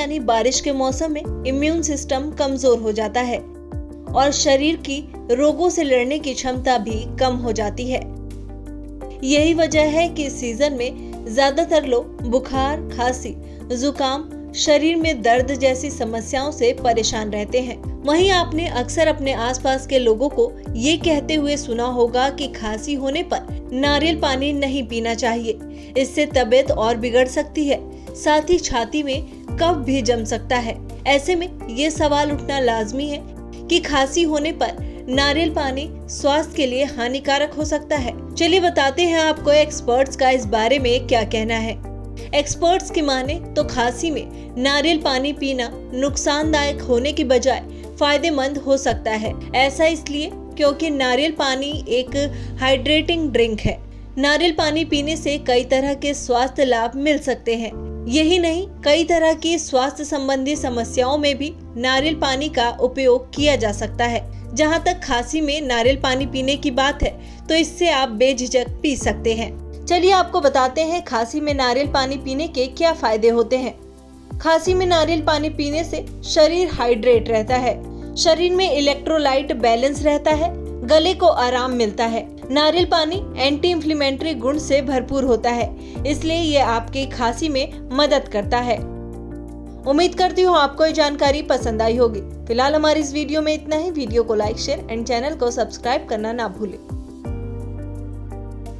यानी बारिश के मौसम में इम्यून सिस्टम कमजोर हो जाता है और शरीर की रोगों से लड़ने की क्षमता भी कम हो जाती है। यही वजह है कि इस सीजन में ज्यादातर लोग बुखार, खांसी, जुकाम, शरीर में दर्द जैसी समस्याओं से परेशान रहते हैं। वहीं आपने अक्सर अपने आसपास के लोगों को ये कहते हुए सुना होगा कि खांसी होने पर नारियल पानी नहीं पीना चाहिए, इससे तबीयत और बिगड़ सकती है, साथ ही छाती में कफ भी जम सकता है। ऐसे में ये सवाल उठना लाजमी है कि खांसी होने पर नारियल पानी स्वास्थ्य के लिए हानिकारक हो सकता है। चलिए बताते हैं आपको एक्सपर्ट्स का इस बारे में क्या कहना है। एक्सपर्ट्स की माने तो खांसी में नारियल पानी पीना नुकसानदायक होने की बजाय फायदेमंद हो सकता है। ऐसा इसलिए क्योंकि नारियल पानी एक हाइड्रेटिंग ड्रिंक है। नारियल पानी पीने से कई तरह के स्वास्थ्य लाभ मिल सकते हैं। यही नहीं, कई तरह की स्वास्थ्य संबंधी समस्याओं में भी नारियल पानी का उपयोग किया जा सकता है। जहां तक खांसी में नारियल पानी पीने की बात है तो इससे आप बेझिझक पी सकते हैं। चलिए आपको बताते हैं खांसी में नारियल पानी पीने के क्या फायदे होते हैं। खांसी में नारियल पानी पीने से शरीर हाइड्रेट रहता है, शरीर में इलेक्ट्रोलाइट बैलेंस रहता है, गले को आराम मिलता है। नारियल पानी एंटी इंफ्लेमेटरी गुण से भरपूर होता है, इसलिए ये आपकी खांसी में मदद करता है। उम्मीद करती हूँ आपको ये जानकारी पसंद आई होगी। फिलहाल हमारी इस वीडियो में इतना ही। वीडियो को लाइक, शेयर एंड चैनल को सब्सक्राइब करना ना भूलें।